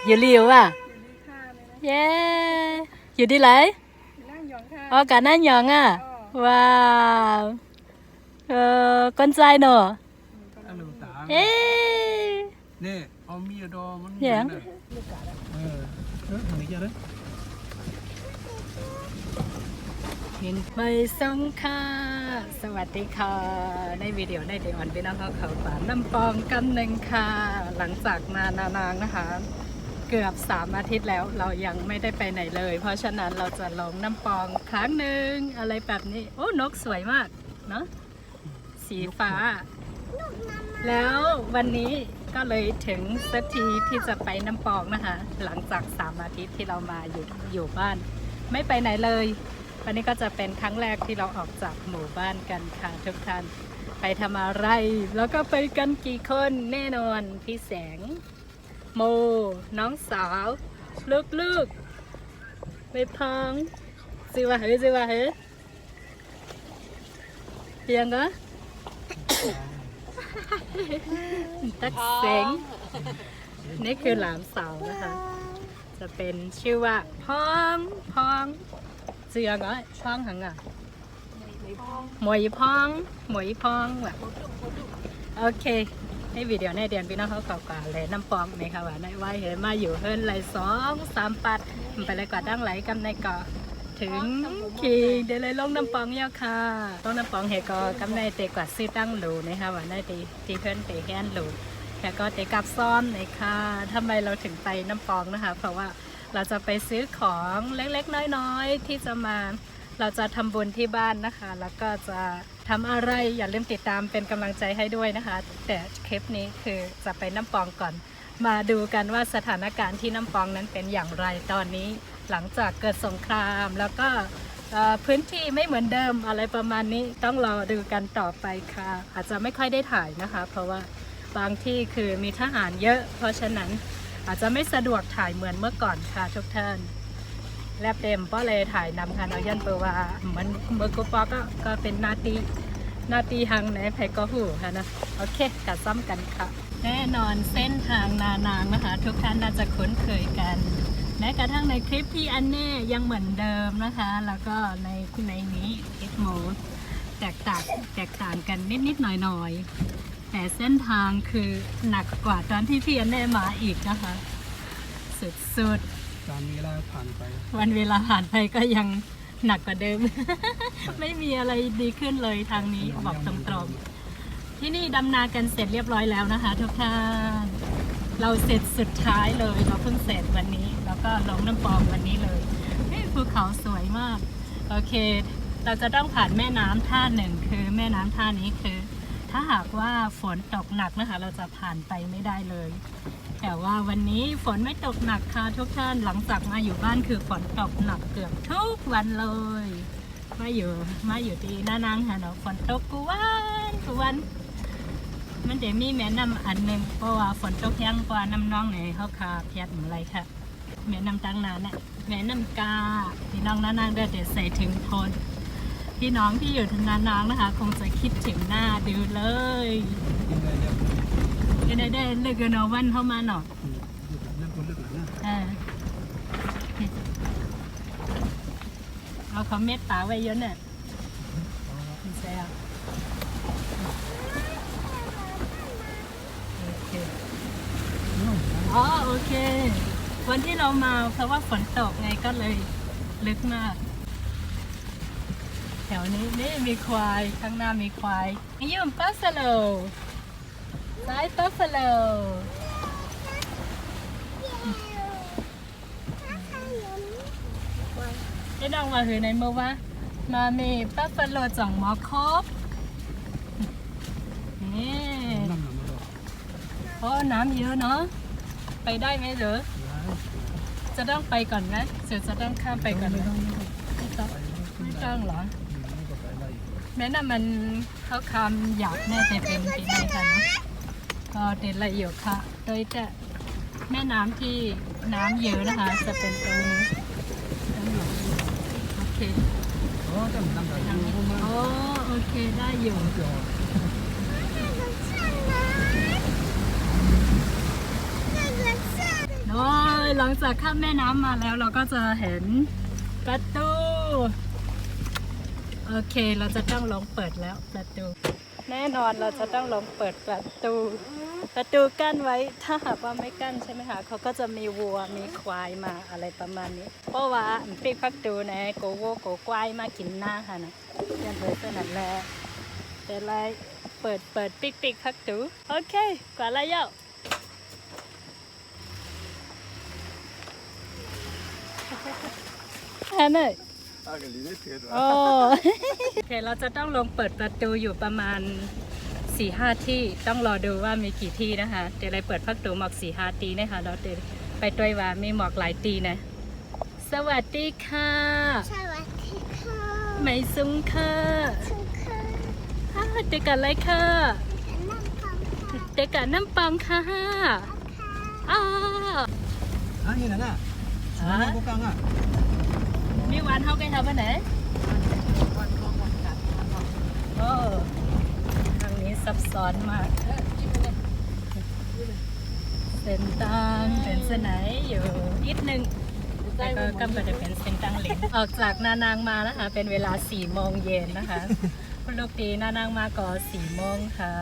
อยู่ลีวอ่ะเย้อยู่ที่ไหนอ๋อcảนั่นยองอ่ะว้าวcon trai nọเอ๊เนี่ยเอามีดอมัน เนี่ย ทางนี้จะได้ เห็นไปส่งค่ะสวัสดีค่ะในวิดีโอในเดวันพี่น้องเขาป่าน้ำปองกันหนึ่งค่ะหลังจากมานานๆนะคะเกือบ3 อาทิตย์แล้วเรายังไม่ได้ไปไหนเลยเพราะฉะนั้นเราจะลงน้ำปองครั้งหนึ่งอะไรแบบนี้โอ้นกสวยมากเนาะสีฟ้าแล้ววันนี้ก็เลยถึงสักทีที่จะไปน้ำปองนะคะหลังจาก3 อาทิตย์ที่เรามาอยู่บ้านไม่ไปไหนเลยวันนี้ก็จะเป็นครั้งแรกที่เราออกจากหมู่บ้านกันค่ะทุกท่านไปทำอะไรแล้วก็ไปกันกี่คนแน่นอนพี่แสงโมน้องสาวลูกไปพังสิวะเฮ้เพียงก็ตักเสงนี่คือหลานสาวนะคะจะเป็นชื่อว่าพองเสียงก็พองหังอ่ะหมวยพองแบบโอเคในวิดีโอในเดือนพี่น้องเขาเก่าๆเลยน้ำปองในค่ะว่าในว่าเห็นมาอยู่เฮิรนไหล2-3 ปัดไปเลยกว่าดั้งไหลกันในเกาะถึงขี่เดี๋ยวเลยลงน้ำปองเยอะค่ะลงน้ำปองเหก็กำในเตะกว่าซื้อตั้งหลูนะคะว่าในตีเพื่อนเตะแฮนหลูแล้วก็เตะกับซ้อมในค่ะทำไมเราถึงไปน้ำปองนะคะเพราะว่าเราจะไปซื้อของเล็กๆน้อยๆที่จะมาเราจะทำบุญที่บ้านนะคะแล้วก็จะทำอะไรอย่าลืมติดตามเป็นกำลังใจให้ด้วยนะคะแต่คลิปนี้คือจะไปน้ำปองก่อนมาดูกันว่าสถานการณ์ที่น้ำปองนั้นเป็นอย่างไรตอนนี้หลังจากเกิดสงครามแล้วก็พื้นที่ไม่เหมือนเดิมอะไรประมาณนี้ต้องรอดูกันต่อไปค่ะอาจจะไม่ค่อยได้ถ่ายนะคะเพราะว่าบางที่คือมีทหารเยอะเพราะฉะนั้นอาจจะไม่สะดวกถ่ายเหมือนเมื่อก่อนค่ะทุกท่านแลบเต็มก็เลยถ่ายนำค่ะเรายันเปว่าเหมือนเมื่อกูปอก็เป็นนาตีหังในไผก็หูค่ะนะโอเคกัดซ้ำกันค่ะแน่นอนเส้นทางนานางนะคะทุกท่านน่าจะคุ้นเคยกันแม้กระทั่งในคลิปที่อันแน่ยังเหมือนเดิมนะคะแล้วก็ในนี้คลิปโหมดแตกต่างกันนิดหน่อยแต่เส้นทางคือหนักกว่าตอนที่พี่อันแน่มาอีกนะคะสุดวันเวลาผ่านไปก็ยังหนักกว่าเดิม ไม่มีอะไรดีขึ้นเลยทางนี้บอกตรงๆที่นี่ดำนากันเสร็จเรียบร้อยแล้วนะคะทุกท่านเราเสร็จสุดท้ายเลยเราเพิ่งเสร็จวันนี้แล้วก็ลงน้ำปองวันนี้เลยภูเขาสวยมากโอเคเราจะต้องผ่านแม่น้ำท่าหนึ่งคือแม่น้ำท่านี้คือถ้าหากว่าฝนตกหนักนะคะเราจะผ่านไปไม่ได้เลยแต่ว่าวันนี้ฝนไม่ตกหนักค่ะทุกท่านหลังจากมาอยู่บ้านคือฝนตกหนักเกือบทุกวันเลยมาอยู่ที่นานางค่ะเนาะฝนตกกูวันมันจะมีแม่น้ำอันหนึ่งเพราะว่าฝนตกแห้งกว่าน้ำน้องในเขาคาเพียดอะไรค่ะแม่น้ำตั้งนานเนี่ยแม่น้ำกาพี่น้องนานางเดี๋ยวใส่ถึงทนพี่น้องที่อยู่ทางนานางนะคะคงจะคิดถึงหน้าดูเลยได้เลือกนวันเข้ามาหน่อยเอาเขาเม็ดตาไว้เยอะเนี่ยแซ่บโอเควันที่เรามาเพราะว่าฝนตกไงก็เลยลึกมากแถวนี้นี่มีควายข้างหน้ามีควายยืมปัสโลซ้ายปัสโลได้ดองมาหือในเมื่อวะมามีปัสโลจ่องหมอครบนี่โอ้น้ำเยอะเนาะไปได้ไหมเหรอจะต้องไปก่อนนะเสือจะต้องข้ามไปก่อนนะไม่ต้องเหรอแม้น่ะมันเขาคำหยาบแน่แต่เป็นปีไหนกันนะก็เด็ดละเอียดค่ะโดยแต่แม่น้ำที่น้ำเยอะนะคะจะเป็นตรงนี้โอเคโอเคได้อยู่น้อย หลังจากข้ามแม่น้ำมาแล้วเราก็จะเห็นประตูโอเคเราจะต้องลองเปิดแล้วประตูแน่นอนเราจะต้องลองเปิดประตูกั้นไว้ถ้าหากว่าไม่กั้นใช่ไหมคะเขาก็จะมีวัวมีควายมาอะไรประมาณนี้เพราะว่าปีกประตูนะโกวัวโกควายมากินหน้าค่ะนะเรียนเลยเป็นนั่นแหละแต่ไรเปิดปิกประตูโอเคกว่าแล้ว อันไหนโอ้ โอเคเราจะต้องลงเปิดประตูอยู่ประมาณ 4-5 ที่ต้องรอดูว่ามีกี่ที่นะคะเดี๋ยวเราเปิดประตูหมอก 4-5 ที่นะคะเราเดี๋ยวไปด้วยว่ามีหมอกหลายตีนะสวัสดีค่ะ สวัสดีค่ะ ไม่ซุ้งค่ะ สุขค่ะ เด็กกันอะไรค่ะ น้ำพังค่ะ เด็กกันน้ำปังค่ะ ค่ะ อ้า อ่ะนี่น่ะสวนน้ำกุกังอ่ะ มีวันเขาไปทำวันไหนโอ้ทางนี้ซับซ้อนมากเส้นตังเป็นเส้นไหนอยู่นิดนึงแล้วก็กำลังจะเป็นเส้นตังหลินออกจากนานางมานะคะเป็นเวลา 4 โมงเย็นนะคะคุณลูกดีนานางมาก่อน4 โมงค่ะ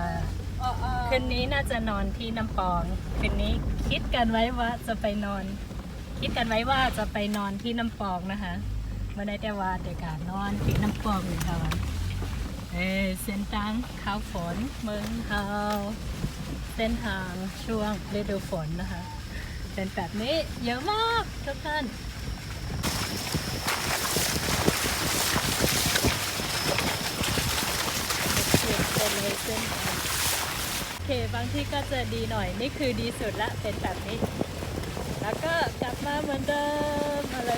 คืนนี้น่าจะนอนที่น้ำปองคืนนี้คิดกันไว้ว่าจะไปนอน คิดกันไว้ว่าจะไปนอนที่น้ำปองนะคะไม่ได้แต่ว่าแต่การนอนที่น้ำปองอยู่ค่ะเส้นทางข้าวฝนเมืองเฮาเส้นทางช่วงฤดูฝนนะคะ เป็นแบบนี้เยอะมากทุกท่านเขียนไปเลยเส้นทางโอเคบางที่ก็จะดีหน่อยนี่คือดีสุดละเป็นแบบนี้ แล้วก็กลับมาเหมือนเดิมอะไร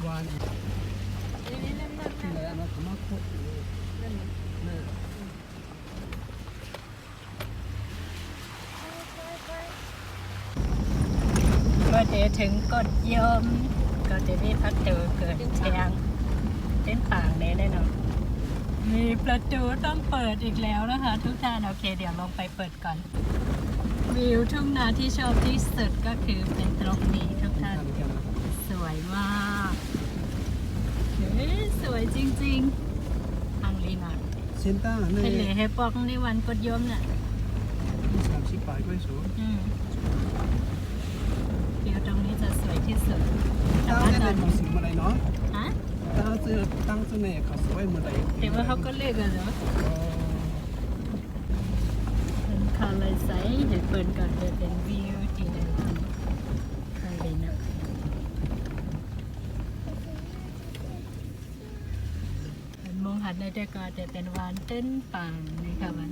วานอีกที่ไหนอ่ะมันก็มาคุดอยู่นี่ ก็เดี๋ยวถึงกดยมก็จะมีพักเจอเกิดแทงเส้นป่างแน่นอนมีประตูต้องเปิดอีกแล้วนะคะทุกท่านโอเคเดี๋ยวลงไปเปิดก่อนวิวทุ่งนาที่ชอบที่สุดก็คือเป็นตรงนี้ทุกท่านสวยมากสวยจริงๆทางลีนา เส้นตั้ง เป็น นี่ เหล่ให้ปอกในวันกดยมน่ะ 30 บาทก็สูง เดี๋ยวตรงนี้จะสวยที่สุดแต่ ตั้ง ว่า ได้ ต ใน อน หมู่สิงมาเลยเนาะ ฮะ ตั้งเนี่ยเขาสวยเหมือนไร แต่ว่าเขาก็เลือกกันเนาะเป็นคาเลยไซส์เดี๋ยวเปิดก่อนจะเป็นวิวที่ไหนทางลีนามองหันในเด็กก็จะเป็นวานเต้นปังนี่ค่ะวัน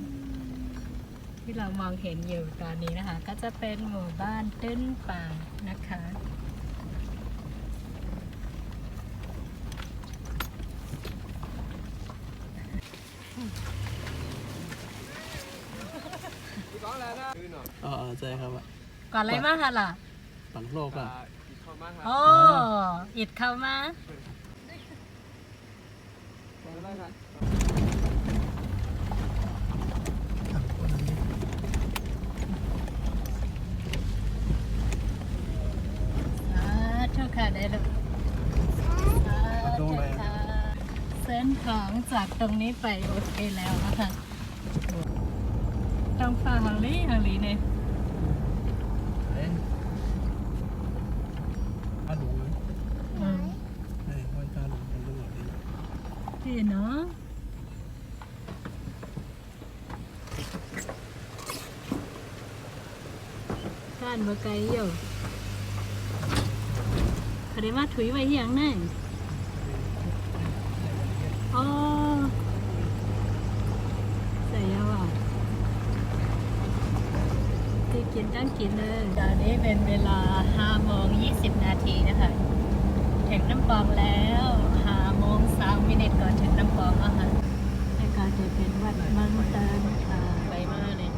ที่เรามองเห็นอยู่ตอนนี้นะคะ ก็จะเป็นหมู่บ้านเต้นปังนะคะใช่ครับ ก่อนอะไรมากค่ะล่ะ ฝั่งโลกอ่ะ โอ้อิดเข้ามาทุกค่ะได้เลยเส้นทางจากตรงนี้ไปโอเคแล้วนะคะต้องฝ่าฮังลีเนี่ย อาหลงนะ อืม ห้อยตาหลงเป็นตลอดเลย ดีเนาะท่านเมื่อไกลอยู่เขาได้มาถุยไว้ที่ยังนั่นอ๋อใส่ยาว่ะที่กินตั้งกินเลยตอนนี้เป็นเวลา5 โมง 20 นาทีนะคะถึงน้ำปองแล้ว5 โมง 3 นาทีก่อนถึงน้ำปองแล้วค่ะแล้วก็จะเป็นวัดมังเตินค่ะไปมาเลย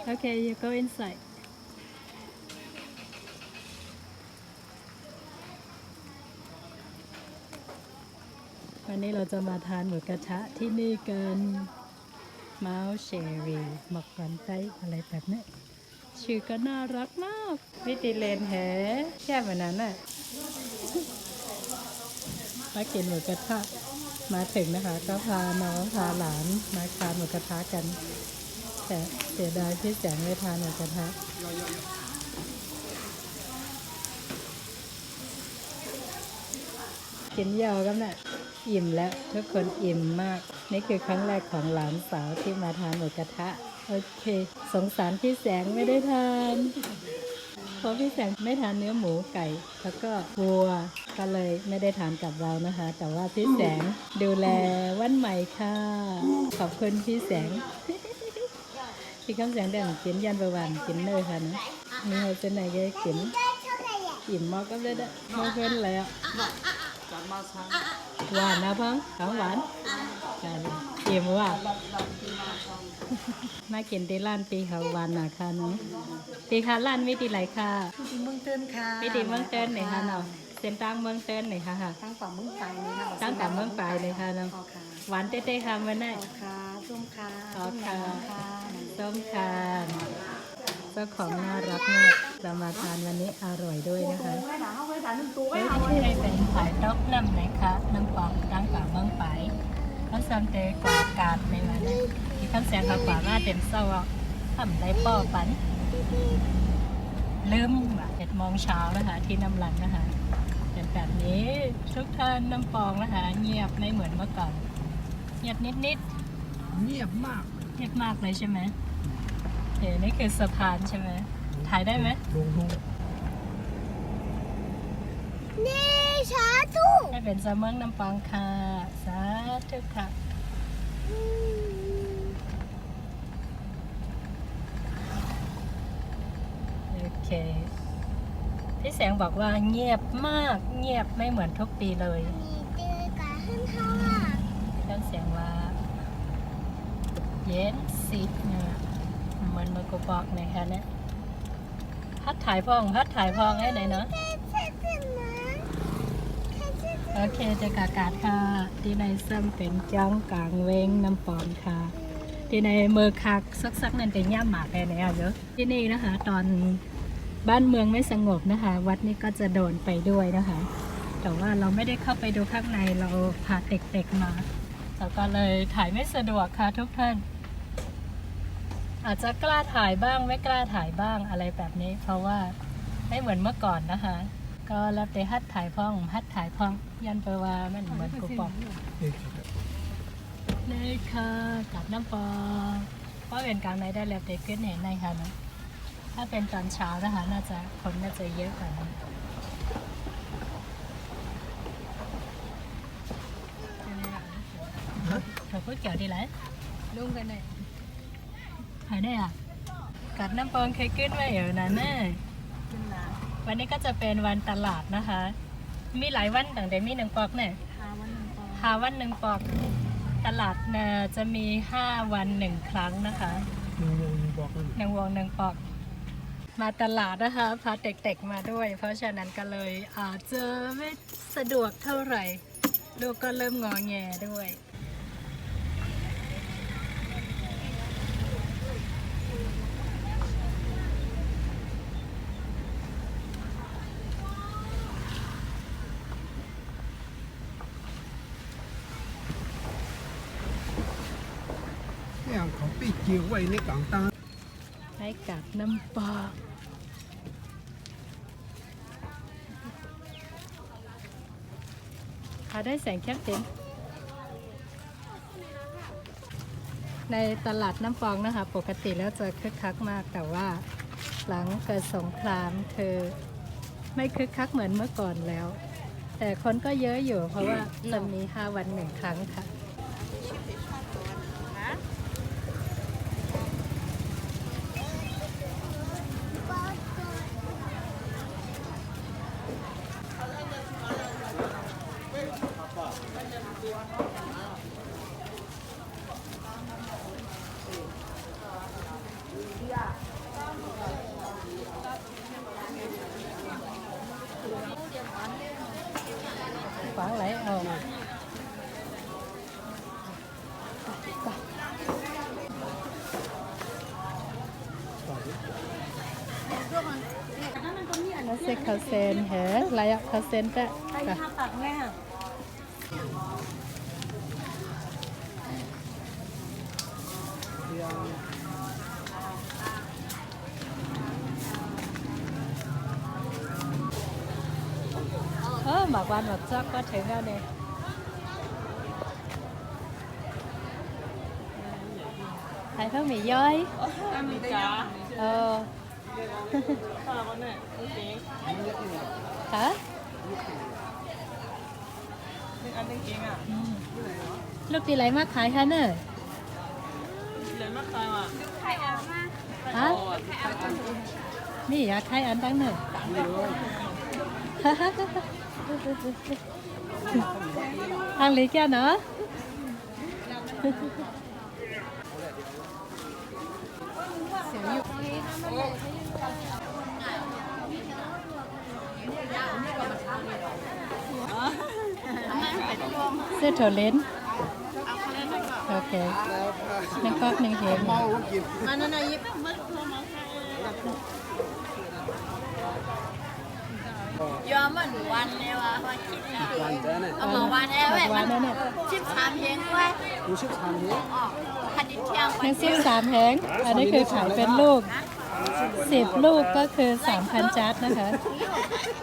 Okay, you go inside. วันนี้เราจะมาทานหมูกระทะที่นี่กันเมาส์เชอรี่หมักกันไต้อะไรแบบนี้ชื่อก็น่ารักมากวิติเลนแหแค่แบบนั้นน่ะมากินหมูกระทะมาถึงนะคะก็พาน้องพาหลานมาทานหมูกระทะกันแต่เสียดายพี่แสงไม่ทานหมูกระทะกินยาวกันน่ะอิ่มแล้วทุกคนอิ่มมากนี่คือครั้งแรกของหลานสาวที่มาทานหมูกระทะโอเคสงสารพี่แสงไม่ได้ทานเพราะพี่แสงไม่ทานเนื้อหมูไก่แล้วก็วัวก็เลยไม่ได้ทานกับเรานะคะ แต่ว่าพี่แสงดูแลวันใหม่ค่ะขอบคุณพี่แสง พี่คำแสงเดินกินยันประวันกินเนยค่ะนะมีอะไรเป็นไหนก็กินอิ่มมากก็เลยได้มากเกินแล้วหวานนะพังของหวานกันอิ่มว่ามากินที่ร้านปีเขาหวานนะค่ะน้องปีค่ะร้านวิธีไหนค่ะ ที่เมืองเติ้นค่ะ วิธีเมืองเต้นไหนค่ะน้องเส้นตั้งเมืองเต้นไหนค่ะค่ะ ตั้งฝั่งเมืองไทยนี่ค่ะ ตั้งแต่เมืองปลายเลยค่ะน้อง ขอค่ะ หวานเต้ๆค่ะมันได้ ขอค่ะส้มค่ะ ขอค่ะ ค่ะ ส้มค่ะเจ้าของน่ารักมากเรามาทานวันนี้อร่อยด้วยนะคะ ไว้หนาเอาไว้หนาหนึ่งตัว ไม่ได้เป็นสายต๊อกน้ำไหนคะน้ำปองตั้งกว่าเมืองไปเขาซัมเตกว่ากาดในวันนี้ที่คำแสงเขากว่ามาเต็มเศร้าทำได้ป้อปันลืม7 โมงเช้านะคะที่น้ำหลังนะคะเป็นแบบนี้ทุกท่านน้ำปองนะคะเงียบไม่เหมือนเมื่อก่อนเงียบนิด เงียบมาก ๆเงียบมากเลยใช่ไหมนี่คือสะพานใช่ไหมถ่ายได้ไหม ลง นี่ชาตุ ให้เป็นสะเมืองน้ำปองค่ะสาธุค่ะโอเคพี่แสงบอกว่าเงียบมากเงียบไม่เหมือนทุกปีเลย มีเตือนการขึ้นเท่าอ่ะ พี่แสงว่าเย็นสิเนี่ยเหมือนเมื่อกูบอกนะคะเนี่ยพัดถ่ายพองให้ไหนเนาะ แค่เช็ดนะแค่เช็ด โอเคเจะกากาศค่ะที่ในซ้ำเป็นจ้องกลางเวงน้ำปอนค่ะที่ในเมืองคักซักนั่นเป็นย่าหมากแค่ไหนอ่ะเยอะที่นี่นะคะ ตอนบ้านเมืองไม่สงบนะคะ วัดนี้ก็จะโดนไปด้วยนะคะ แต่ว่าเราไม่ได้เข้าไปดูข้างในเราพาเด็กๆมาเราก็เลยถ่ายไม่สะดวกค่ะทุกท่าน อาจจะกล้าถ่ายบ้างไม่กล้าถ่ายบ้างอะไรแบบนี้ เพราะว่าไม่เหมือนเมื่อก่อนนะคะ ก็แล้วแต่ฮัดถ่ายพ่องยันไปว่ามันเหมือนกูปองนี่ค่ะกับน้ำปองเพราะเป็นกลางในได้แล้วแต่ขึ้นเห็นในค่ะนะถ้าเป็นตอนเช้านะคะคนน่าจะเยอะกว่านี้เราพูดเกี่ยวดีเลยลุงกันเลยหายได้อ่ะกัดน้ำปองเคยขึ้นไหมเออนั่นแน่วันนี้ก็จะเป็นวันตลาดนะคะ มีหลายวันตั้งแต่มี1 ปอกเนี่ย5 วัน 1 ปอกตลาดจะมี 5 วัน 1 ครั้งนะคะ บอกเลย 1 วง 1 ปอก มาตลาดนะคะพาเด็กๆมาด้วย เพราะฉะนั้นก็เลยอาจจะไม่สะดวกเท่าไหร่ลูกก็เริ่มงอแงด้วย เนี่ยเขาไปเกี่ยวไว้ในกลางตา ให้กัดน้ำปลาหาได้แสงแคบเต็มในตลาดน้ำปองนะคะ ปกติแล้วจะคึกคักมาก แต่ว่าหลังเกิดสงครามคือไม่คึกคักเหมือนเมื่อก่อนแล้ว แต่คนก็เยอะอยู่เพราะว่าจะมี 5 วัน 1 ครั้งค่ะ ขวางไหลเอา sẽ khảo sen hả lại ạ khảo sen ta ให้ห้าปากแม่ mà quan vật chắc có thể ra đây thấy có mì dơi hả lúc đi lấy mắc khai khăn à hả mi à khai ăn tăng nữa ăn lý kia nữa sẽ trở lên ok nên có nên hiểu เมากิน อันนั้นยิบมึกยอมมันวันเลยว่ะว่าคิดนะ วันเด้อเนี่ย เอามาวันแล้วแม่ วันแล้วเนี่ย ชิบสามเพลงด้วย รู้ชื่อทางนี้ อ๋อพันดิเที่ยง หนึ่งซิ่ว3แผงอันนี้คือขายเป็นลูก10 ลูกก็คือ 3,000 จัดนะคะ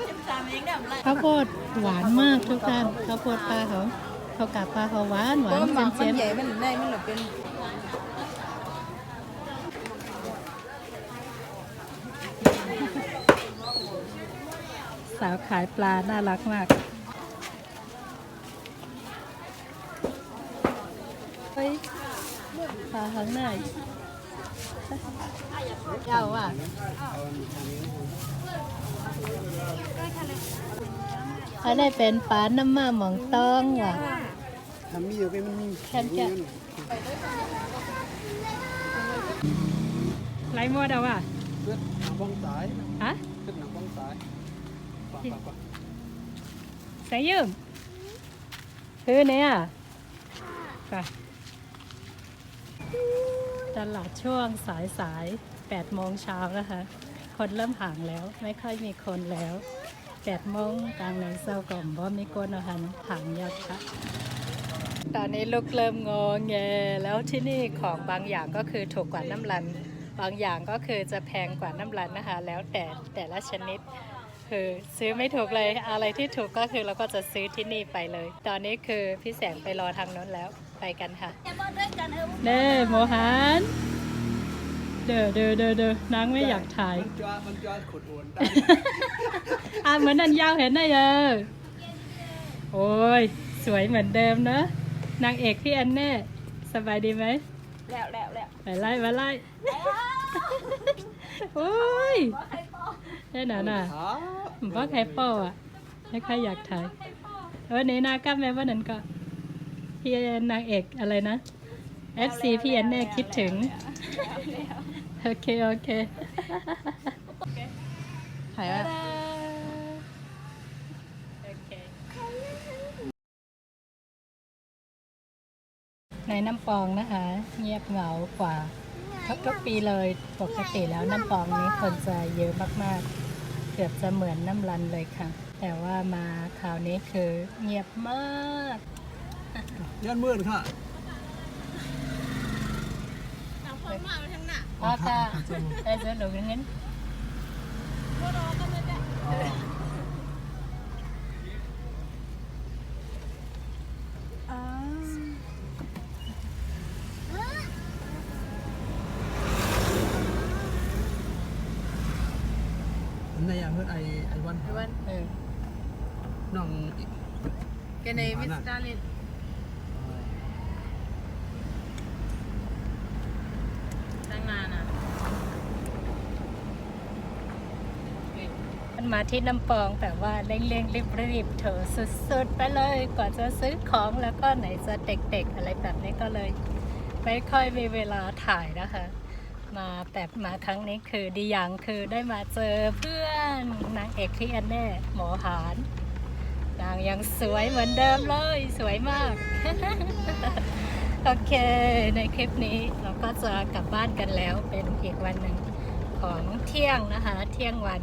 ชิบสามเพลงเดิมเลย ข้าวโพดหวานมากทุกท่านข้าวโพดปลาเขาข้าวกาบปลาเขาหวานหวานเค็ม ใหญ่มันได้มันเป็น ๆสาวขายปลาน่ารักมากเฮ้ยปลาข้างในเจ้าอ่ะอันนี้เป็นปลาน้ำมาหมองต้องว่ะ ทำมีอยู่เป็นมันมี แค่แค่ไรมัวเดาว่ะ เลือดหนังบ้องสาย ฮะ เลือดหนังบ้องสายปะ ใส่ยืมคือเนี่ยไปตลาดช่วงสาย8 โมงเช้านะคะ คนเริ่มห่างแล้ว ไม่ค่อยมีคนแล้ว8 โมงกลางในเศร้าก่อมเพราะมีคนอาหารห่างยากค่ะ ตอนนี้ลูกเริ่มงงแงแล้วที่นี่ของบางอย่างก็คือถูกกว่าน้ำรัน บางอย่างก็คือจะแพงกว่าน้ำรันนะคะ แล้วแต่ละชนิด คือซื้อไม่ถูกเลยอะไรที่ถูกก็คือเราก็จะซื้อที่นี่ไปเลย ตอนนี้คือพี่แสงไปรอทางโน้นแล้วไปกันค่ะเด้โมหันเด้อนางไม่อยากถ่าย มันจอดขุดโอนได้ เหมือนนันยาวเห็นได้เออโอ้ยสวยเหมือนเดิมนะนางเอกพี่อันแน่สบายดีไหมแล้วไปไล่โอ้ยได้หนาน่ะผมว่าใครเป้าอ่ะให้ใครอยากถ่ายนี่นาก้าแม่ว่านั่นก็พี่นางเอกอะไรนะ FC พี่อันแน่คิดถึงโอเคถ่ายว่าในน้ำปองนะคะเงียบเหงากว่าทุกปีเลยปกติแล้วน้ำปองนี้คนจะเยอะมากๆเกือบจะเหมือนน้ำรันเลยค่ะ แต่ว่ามาคราวนี้คือเงียบมาก ย้อนมืดค่ะ อ๋อค่ะได้เจอหนูงั้นในอย่างเพื่อนไอวันน้อง แกในมิสตาลินตั้งนานอ่ะ มันมาที่น้ำปองแต่ว่าเร่งรีบเถอะสุดๆไปเลยกว่าจะซื้อของแล้วก็ไหนจะเด็กๆอะไรแบบนี้ก็เลยไม่ค่อยมีเวลาถ่ายนะคะ มาครั้งนี้คือดีอย่างคือได้มาเจอเพื่อนนางเอกที่อันแน่หมอหานนางยังสวยเหมือนเดิมเลยสวยมาก โอเคในคลิปนี้เราก็จะกลับบ้านกันแล้วเป็นอีกวันหนึ่งของเที่ยงนะคะเที่ยงวัน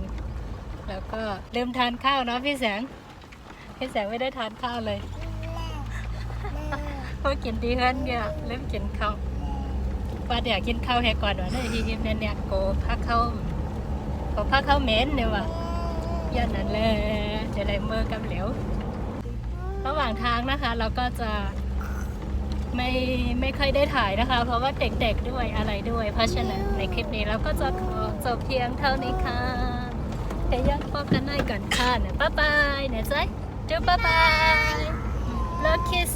แล้วก็ลืมทานข้าวเนาะพี่แสงไม่ได้ทานข้าวเลยเพราะกินดีเฮิรนเนี่ยเริ่มกินข้าวว่าเดี๋ยวกินข้าวให้ก่อนว่าได้ที่เนี่ยโกพักเข้าเหม็นเนี่ยว่ะยันนั่นเลยจะได้เมื่อกับเหลวระหว่างทางนะคะเราก็จะไม่ค่อยได้ถ่ายนะคะ เพราะว่าเด็กๆด้วยอะไรด้วย เพราะฉะนั้นในคลิปนี้เราก็จะขอจบเพียงเท่านี้ค่ะแต่ยังพบกันได้ก่อนค่ะนะบ๊ายบายนะจ๊ะจุ๊บบ๊ายบาย Love kiss